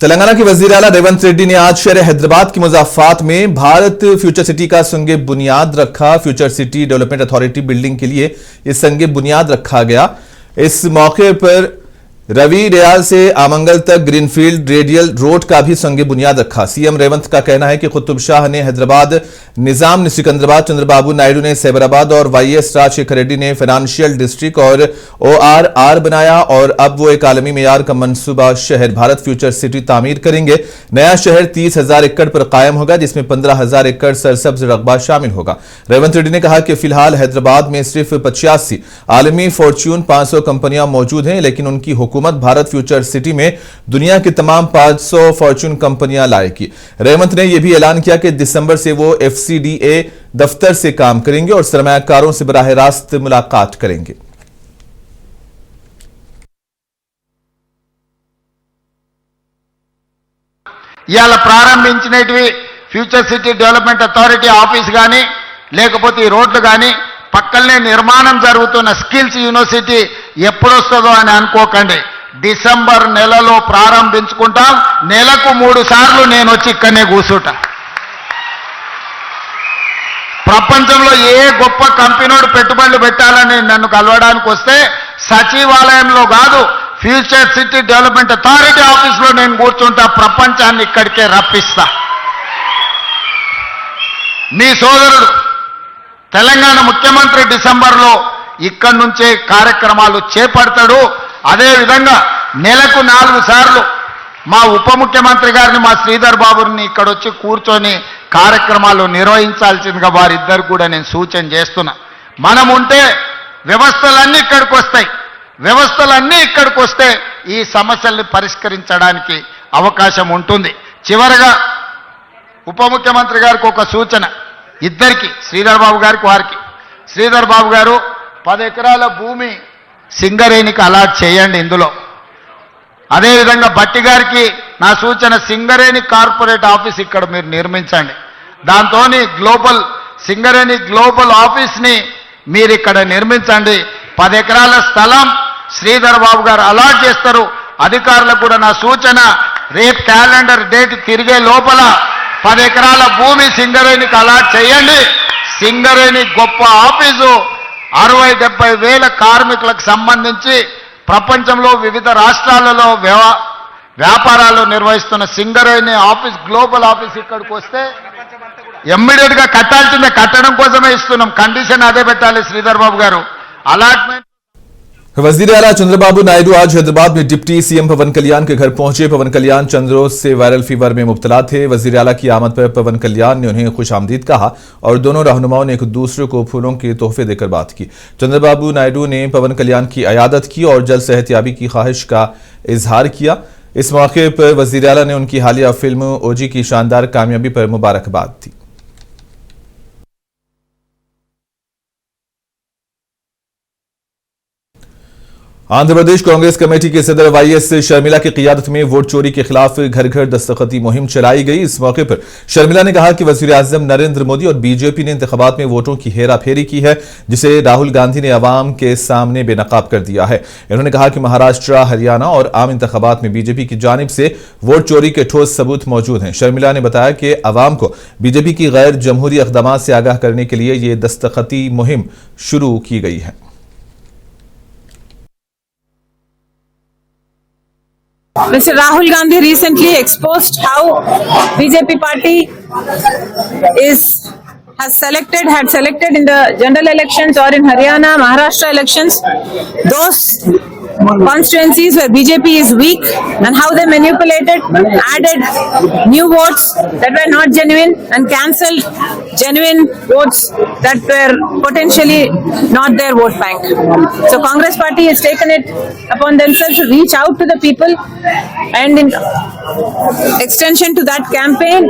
तेलंगाना के वजीर आला रेवंत रेड्डी ने आज शहर हैदराबाद की मुज़ाफ़ात में भारत फ्यूचर सिटी का संगे बुनियाद रखा। Future city development authority building के लिए ये संगे बुनियाद रखा गया। इस मौके पर रवि रियाल से आमंगल तक ग्रीनफील्ड रेडियल रोड का भी संगे बुनियाद रखा। सीएम रेवंत का कहना है कि कुतुब शाह ने हैदराबाद, निजाम ने सिकंदराबाद, चंद्रबाबू नायडू ने सैबराबाद और वाईएस राजशेखर रेड्डी ने फाइनेंशियल डिस्ट्रिक्ट और ORR बनाया और अब वो एक आलमी मेयार का मंसूबा शहर भारत फ्यूचर सिटी तामीर करेंगे। नया शहर 30,000 एकड़ पर कायम होगा, जिसमें 15,000 एकड़ सरसब्ज रकबा शामिल होगा। रेवंत रेड्डी ने कहा कि फिलहाल हैदराबाद में सिर्फ 85 आलमी फॉर्च्यून 500 कंपनियां मौजूद हैं, लेकिन उनकी हुकूमत भारत फ्यूचर सिटी में दुनिया की तमाम 500 फॉर्च्यून कंपनियां लाएगी। रेवंत ने यह भी ऐलान किया कि दिसंबर से वो FCDA दफ्तर से काम करेंगे और सरमायाकारों से बराह रास्त मुलाकात करेंगे। ఇయాల ప్రారంభించినవి future city development authority office గాని లేకపోతే ఈ రోడ్లు గాని పక్కనే నిర్మాణం జరుగుతున్న స్కిల్స్ యూనివర్సిటీ ఎప్పుడొస్తుందో అని అనుకోకండి। డిసెంబర్ నెలలో ప్రారంభించుకుంటాం। నెలకు 3 సార్లు నేను వచ్చి ఇక్కడనే కూర్చుంటా। ప్రపంచంలో ఏ గొప్ప కంపెనీడు పెట్టుబడులు పెట్టాలని నన్ను కలవడానికి వస్తే సచివాలయంలో కాదు, ఫ్యూచర్ సిటీ డెవలప్మెంట్ అథారిటీ ఆఫీస్లో నేను కూర్చుంటా। ప్రపంచాన్ని ఇక్కడికే రప్పిస్తా। మీ సోదరుడు తెలంగాణ ముఖ్యమంత్రి డిసెంబర్లో ఇక్కడి నుంచే కార్యక్రమాలు చేపడతాడు। అదేవిధంగా నెలకు 4 సార్లు మా ఉప ముఖ్యమంత్రి గారిని, మా శ్రీధర్ బాబుని ఇక్కడ వచ్చి కూర్చొని కార్యక్రమాలు నిర్వహించాల్సిందిగా వారిద్దరు కూడా నేను సూచన చేస్తున్నా। మనం ఉంటే వ్యవస్థలన్నీ ఇక్కడికి వస్తాయి। వ్యవస్థలన్నీ ఇక్కడికి వస్తే ఈ సమస్యల్ని పరిష్కరించడానికి అవకాశం ఉంటుంది। చివరగా ఉప ముఖ్యమంత్రి గారికి ఒక సూచన, ఇద్దరికి, శ్రీధర్ బాబు గారికి వారికి। శ్రీధర్ బాబు గారు 10 ఎకరాల భూమి సింగరేణికి అలాట్ చేయండి ఇందులో। అదేవిధంగా బట్టి గారికి నా సూచన, సింగరేణి కార్పొరేట్ ఆఫీస్ ఇక్కడ మీరు నిర్మించండి। దాంతో సింగరేణి గ్లోబల్ ఆఫీస్ని మీరు ఇక్కడ నిర్మించండి। 10 ఎకరాల స్థలం శ్రీధర్ బాబు గారు అలాట్ చేస్తారు। అధికారులకు కూడా నా సూచన, రేపు క్యాలెండర్ డేట్ తిరిగే లోపల 10 ఎకరాల భూమి సింగరేణికి అలాట్ చేయండి। సింగరేణి గొప్ప ఆఫీసు 60-70 వేల కార్మికులకు సంబంధించి ప్రపంచంలో వివిధ రాష్ట్రాలలో వ్యాపారాలు నిర్వహిస్తున్న సింగరేణి ఆఫీస్, గ్లోబల్ ఆఫీస్ ఇక్కడికి వస్తే ఇమ్మీడియట్ గా కట్టాల్సిందే। కట్టడం కోసమే ఇస్తున్నాం, కండిషన్ అదే పెట్టాలి శ్రీధర్ బాబు గారు। అలాట్మెంట్। वजीर आला चंद्रबाबू नायडू आज हैदराबाद में डिप्टी सीएम पवन कल्याण के घर पहुंचे। पवन कल्याण चंद रोज से वायरल फीवर में मुब्तला थे। वजीर आला की आमद पर पवन कल्याण ने उन्हें खुश आमदीद कहा और दोनों रहनुमाओं ने एक दूसरे को फूलों के तोहफे देकर बात की। चंद्रबाबू नायडू ने पवन कल्याण की अयादत की और जल्द सेहतयाबी की ख्वाहिश का इजहार किया। इस मौके पर वजीर आला ने उनकी हालिया फिल्म OG की शानदार कामयाबी पर मुबारकबाद दी। आंध्र प्रदेश कांग्रेस कमेटी के सदर वाईएस शर्मिला की क़ियादत में वोट चोरी के खिलाफ घर घर दस्तखती मुहिम चलाई गई। इस मौके पर शर्मिला ने कहा कि वज़ीर आज़म नरेंद्र मोदी और बीजेपी ने इंतखाबात में वोटों की हेरा फेरी की है, जिसे राहुल गांधी ने अवाम के सामने बेनकाब कर दिया है। इन्होंने कहा कि महाराष्ट्र, हरियाणा और आम इंतखाबात में बीजेपी की जानिब से वोट चोरी के ठोस सबूत मौजूद हैं। शर्मिला ने बताया कि अवाम को बीजेपी की गैर जमहूरी इक़दामात से आगाह करने के लिए ये दस्तखती मुहिम शुरू की गई है। Mr. Rahul Gandhi recently exposed how BJP party had selected in the general elections or in Haryana, Maharashtra elections, those constituencies where BJP is weak, and how they manipulated, added new votes that were not genuine and cancelled genuine votes that were potentially not their vote bank. So Congress party has taken it upon themselves to reach out to the people, and in extension to that campaign,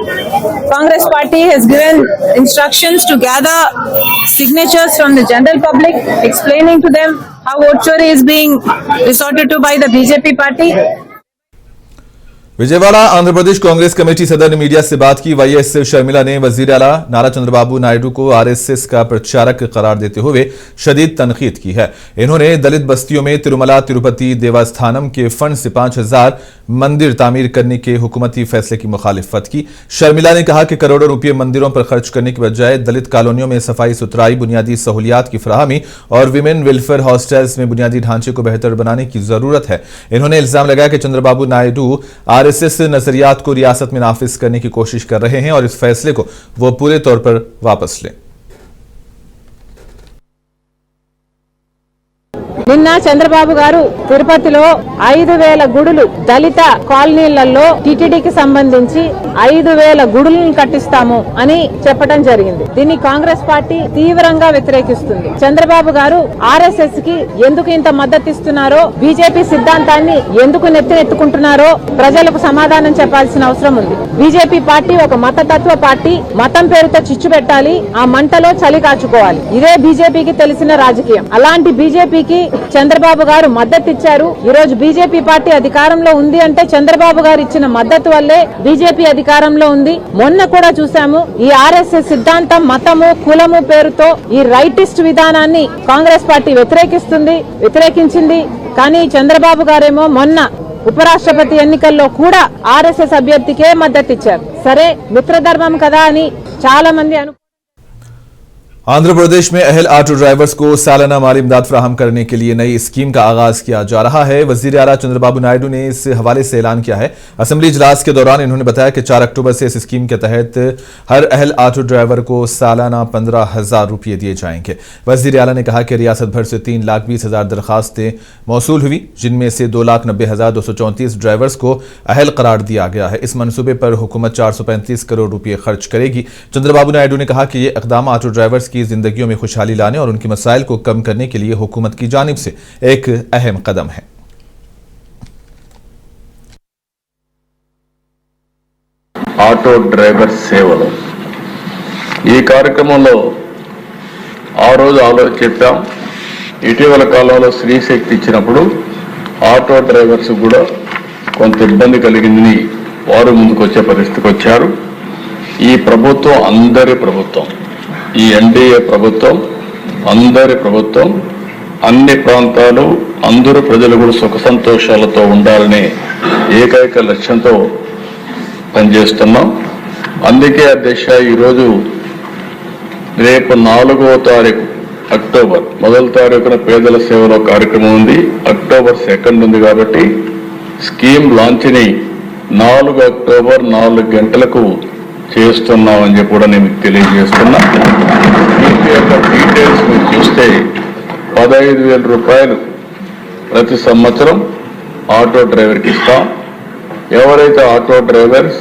Congress party has given instructions to gather signatures from the general public, explaining to them how vote chori is being resorted to by the BJP party. Vijayawada Andhra Pradesh Congress committee सदर ने media से बात की। YS Sharmila ने वजीर आला नारा चंद्रबाबू नायडू को आरएसएस का प्रचारक करार देते हुए शदीद तनकीद की है। इन्होंने दलित बस्तियों में तिरुमला तिरुपति देवस्थानम के फंड से 5000 मंदिर तामीर करने के हुकूमती फैसले की मुखालिफत की। शर्मिला ने कहा कि करोड़ों रुपये मंदिरों पर खर्च करने की बजाय दलित कॉलोनियों में सफाई सुथराई, बुनियादी सहूलियात की फराहमी और विमेन वेलफेयर हॉस्टल्स में बुनियादी ढांचे को बेहतर बनाने की जरूरत है। इन्होंने इल्जाम लगाया कि चंद्रबाबू नायडू आरएसएस नजरियात को रियासत में नाफिज करने की कोशिश कर रहे हैं और इस फैसले को वो पूरे तौर पर वापस लें। నిన్న చంద్రబాబు గారు తిరుపతిలో 5000 గుడులు దళిత కాలనీలలో టీటీడీకి సంబంధించి 5000 గుడులను కట్టిస్తాము అని చెప్పడం జరిగింది. దీన్ని కాంగ్రెస్ పార్టీ తీవ్రంగా వ్యతిరేకిస్తుంది. చంద్రబాబు గారు ఆర్ఎస్ఎస్ కి ఎందుకు ఇంత మద్దతు ఇస్తున్నారో, బీజేపీ సిద్ధాంతాన్ని ఎందుకు నెత్తినెత్తుకుంటున్నారో ప్రజలకు సమాధానం చెప్పాల్సిన అవసరం ఉంది. బీజేపీ పార్టీ ఒక మతతత్వ పార్టీ. మతం పేరుతో చిచ్చు పెట్టాలి, ఆ మంటలో చలి కాచుకోవాలి. ఇదే బీజేపీకి తెలిసిన రాజకీయం. అలాంటి బీజేపీకి చంద్రబాబు గారు మద్దతు ఇచ్చారు. ఈ రోజు బీజేపీ పార్టీ అధికారంలో ఉంది అంటే చంద్రబాబు గారు ఇచ్చిన మద్దతు వల్లే బీజేపీ అధికారంలో ఉంది. మొన్న కూడా చూసాము, ఈ ఆర్ఎస్ఎస్ సిద్ధాంతం మతము కులము పేరుతో ఈ రైటిస్ట్ విధానాన్ని కాంగ్రెస్ పార్టీ వ్యతిరేకించింది. కానీ చంద్రబాబు గారేమో మొన్న ఉపరాష్ట్రపతి ఎన్నికల్లో కూడా ఆర్ఎస్ఎస్ అభ్యర్థికే మద్దతు ఇచ్చారు. సరే, మిత్రధర్మం కదా అని చాలా మంది आंध्र प्रदेश में अहल ऑटो ड्राइवर्स को सालाना माली इमदाद फराहम करने के लिए नई स्कीम का आगाज किया जा रहा है। वजीर आला चंद्रबाबू नायडू ने इस हवाले से ऐलान किया है। असेंबली इजलास के दौरान इन्होंने बताया कि 4 अक्टूबर से इस स्कीम के तहत हर अहल ऑटो ड्राइवर को सालाना 15,000 रुपये दिए जाएंगे। वजीर आला ने कहा कि रियासत भर से 3,20,000 दरखास्तें मौसूल हुई, जिनमें से 2,90,234 ड्राइवर्स को अहल करार दिया गया है। इस मनसूबे पर हुकूमत 435 करोड़ रुपये खर्च करेगी। चंद्रबाबू नायडू ने कहा कि यह इकदाम ऑटो ड्राइवर्स की जिंदगियों में खुशहाली लाने और उनके मसाइल को कम करने के लिए हुकूमत की जानिब से एक अहम कदम है। ఆటో డ్రైవర్ సేవలు ఈ కార్యక్రమంలో ఆ రోజు చెప్పాం. ఇటీవల కాలంలో స్త్రీ శక్తి ఇచ్చినప్పుడు ఆటో డ్రైవర్స్ కూడా కొంత ఇబ్బంది కలిగిందని వారు ముందుకు వచ్చే పరిస్థితికి వచ్చారు. ఈ ప్రభుత్వం అందరి ప్రభుత్వం, ఈ ఎన్డీఏ ప్రభుత్వం అందరి ప్రభుత్వం. అన్ని ప్రాంతాలు అందరూ ప్రజలు కూడా సుఖ సంతోషాలతో ఉండాలనే ఏకైక లక్ష్యంతో పనిచేస్తున్నాం. అందుకే అధ్యక్ష, ఈరోజు రేపు 4వ తారీఖు అక్టోబర్ 1వ తారీఖున పేదల సేవలో కార్యక్రమం ఉంది. అక్టోబర్ 2 ఉంది కాబట్టి స్కీమ్ లాంచ్ని 4 అక్టోబర్ 4 గంటలకు చేస్తున్నామని చెప్పి కూడా నేను తెలియజేస్తున్నా. దీని యొక్క డీటెయిల్స్ మీరు చూస్తే 15,000 రూపాయలు ప్రతి సంవత్సరం ఆటో డ్రైవర్కి ఇస్తాం. ఎవరైతే auto drivers,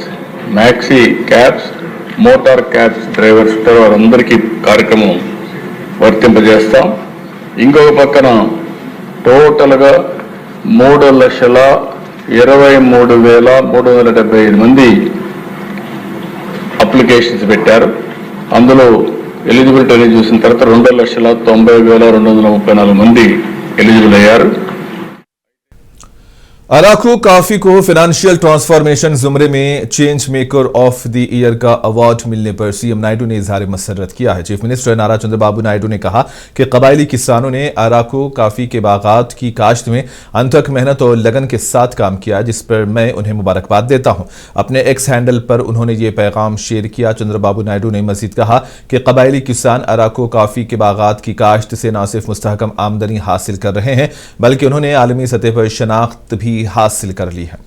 maxi cabs, motor cabs drivers ఉంటారో వారందరికీ కార్యక్రమం వర్తింపజేస్తాం. ఇంకొక పక్కన టోటల్గా 3,23,375 మంది అప్లికేషన్స్ పెట్టారు. అందులో ఎలిజిబిలిటీ అనేది చూసిన తర్వాత 2,90,234 మంది ఎలిజిబుల్ అయ్యారు. अराकू काफी को फाइनेंशियल ट्रांसफॉर्मेशन जुमरे में change maker of the year का अवार्ड मिलने पर सीएम नायडू ने इजहार मसरत किया है। चीफ मिनिस्टर नारा चंद्रबाबू नायडू ने कहा कि कबायली किसानों ने अराकू काफी के बागात की काश्त में अनथक मेहनत और लगन के साथ काम किया, जिस पर मैं उन्हें मुबारकबाद देता हूं। अपने एक्स हैंडल पर उन्होंने ये पैगाम शेयर किया। चंद्रबाबू नायडू ने मजीद कहा कि कबायली किसान अराकू काफी के बागात की काश्त से न सिर्फ मुस्तहकम आमदनी हासिल कर रहे हैं, बल्कि उन्होंने आलमी सतह पर शनाख्त भी हासिल कर ली है।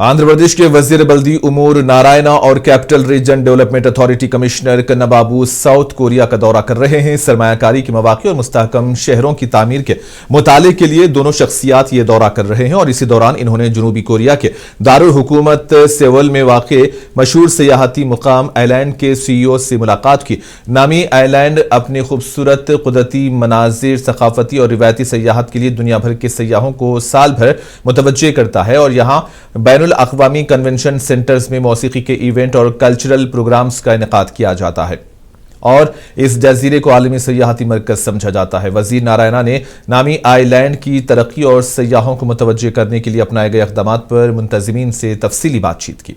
आंध्र प्रदेश के वजीर बल्दी उमूर नारायणा और capital region development authority commissioner Kannababu South Korea का दौरा कर रहे हैं। सरमायाकारी के मौके और मुस्तहकम शहरों की तामीर के मुताले के लिए दोनों शख्सियात ये दौरा कर रहे हैं और इसी दौरान इन्होंने जनूबी कोरिया के दारुल हुकूमत सेवल में वाक़े मशहूर सियाहती मुकाम आइलैंड के CEO से मुलाकात की। नामी आइलैंड अपने खूबसूरत कुदरती मनाजिर, सकाफती और रिवायती सयाहत के लिए दुनिया भर के सयाहों को साल भर मुतवज्जे करता है और यहाँ बैनुल अक़वामी कन्वेंशन सेंटर्स में मौसीकी के इवेंट और कल्चरल प्रोग्राम्स का इनेकाद किया जाता है। और इस जजीरे को आलमी सयाहती मरकज समझा जाता है। वजीर नारायणा ने नामी आइलैंड की तरक्की और सयाहों को मुतवज्जे करने के लिए अपनाए गए इक़दामात पर मुंतज़िमीन से तफसीली बातचीत की।